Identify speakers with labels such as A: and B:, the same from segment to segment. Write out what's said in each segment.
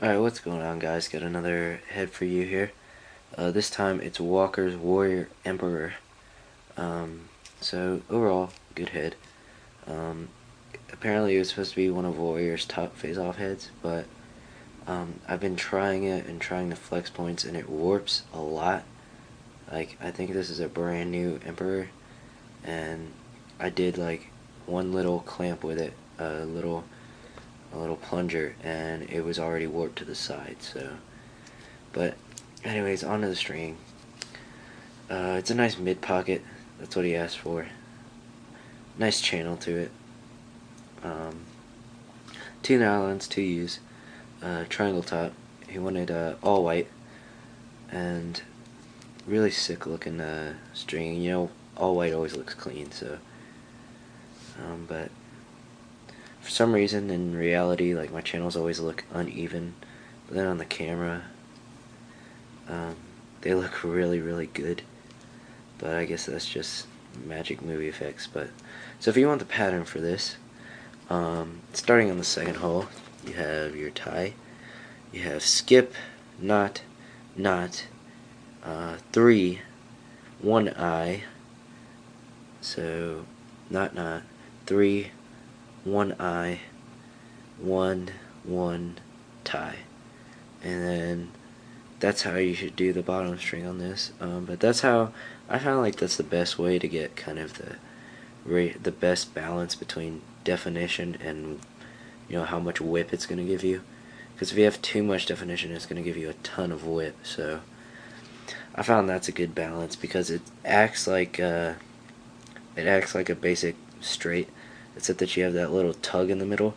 A: Alright, what's going on, guys? Got another head for you here. This time it's Walker's Warrior Emperor. So overall, good head. Apparently it was supposed to be one of Warrior's top face-off heads, but I've been trying it and trying the flex points, and it warps a lot. Like, I think this is a brand new Emperor, and I did like one little clamp with it, a little plunger, and it was already warped to the side. So, but anyways, onto the string. It's a nice mid pocket. That's what he asked for. Nice channel to it. 2 nylons, 2 U's, triangle top. He wanted all white, and really sick looking string. You know, all white always looks clean. So, but for some reason, in reality, like, my channels always look uneven, but then on the camera, they look really good. But I guess that's just magic movie effects. But so if you want the pattern for this, starting on the second hole, you have your tie. You have skip, knot, knot, 3, 1 eye. So knot, knot, 3, 1 eye, 1, 1 tie, and then that's how you should do the bottom string on this. But that's how I found, like, that's the best way to get kind of the best balance between definition and, you know, how much whip it's going to give you. Because if you have too much definition, it's going to give you a ton of whip. So I found that's a good balance, because it acts like a basic straight, except that you have that little tug in the middle,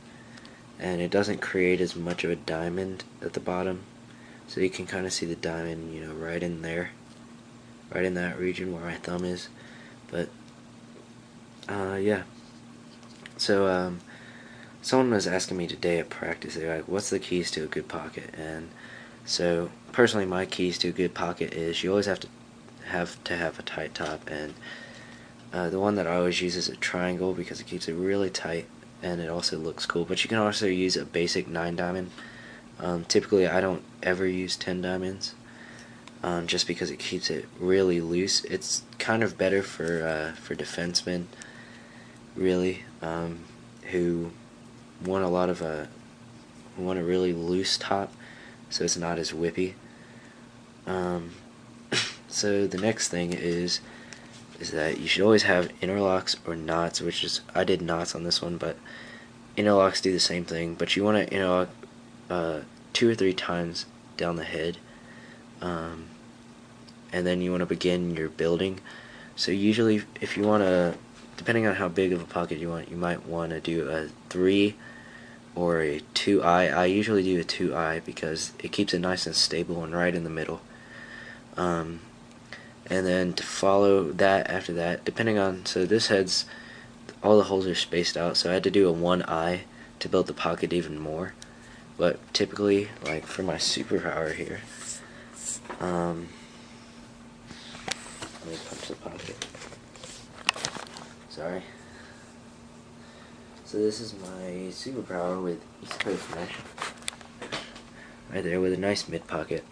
A: and it doesn't create as much of a diamond at the bottom. So you can kind of see the diamond, you know, right in there, right in that region where my thumb is. But yeah. So someone was asking me today at practice, they're like, what's the keys to a good pocket? And so personally, my keys to a good pocket is you always have to have a tight top, and the one that I always use is a triangle, because it keeps it really tight and it also looks cool. But you can also use a basic 9 diamond. Typically I don't ever use 10 diamonds, just because it keeps it really loose. It's kind of better for defensemen, really, who want a really loose top, so it's not as whippy. So the next thing is that you should always have interlocks or knots, which is, I did knots on this one, but interlocks do the same thing. But you want to interlock 2 or 3 times down the head, and then you want to begin your building. So usually, if you want to, depending on how big of a pocket you want, you might want to do a 3 or a 2 eye. I usually do a 2 eye because it keeps it nice and stable and right in the middle. And then to follow that after that, depending on, so this head's, all the holes are spaced out, so I had to do a 1 eye to build the pocket even more. But typically, like for my superpower here, let me punch the pocket. Sorry. So this is my superpower with East Coast Mesh. Right there, with a nice mid pocket,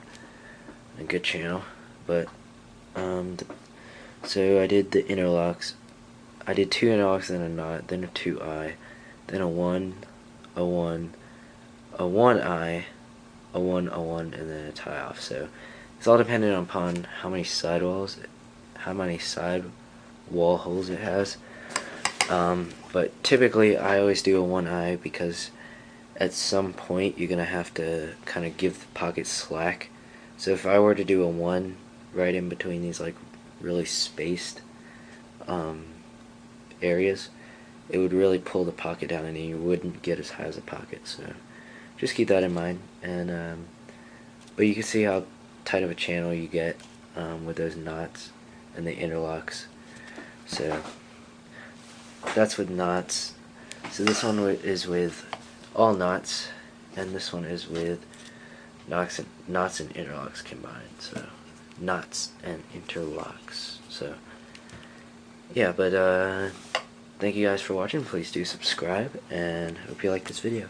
A: a good channel. But so I did the interlocks. I did 2 interlocks, then a knot, then a 2 eye, then a 1, a 1, a 1 eye, a 1, a 1, and then a tie off. So it's all dependent upon how many side wall holes it has. But typically I always do a 1 eye, because at some point you're gonna have to kind of give the pocket slack. So if I were to do a 1 right in between these, like, really spaced areas, it would really pull the pocket down, and you wouldn't get as high as a pocket. So just keep that in mind. And but you can see how tight of a channel you get with those knots and the interlocks. So that's with knots. So this one is with all knots, and this one is with knots and interlocks combined. So knots and interlocks. So yeah, but thank you guys for watching. Please do subscribe, and hope you like this video.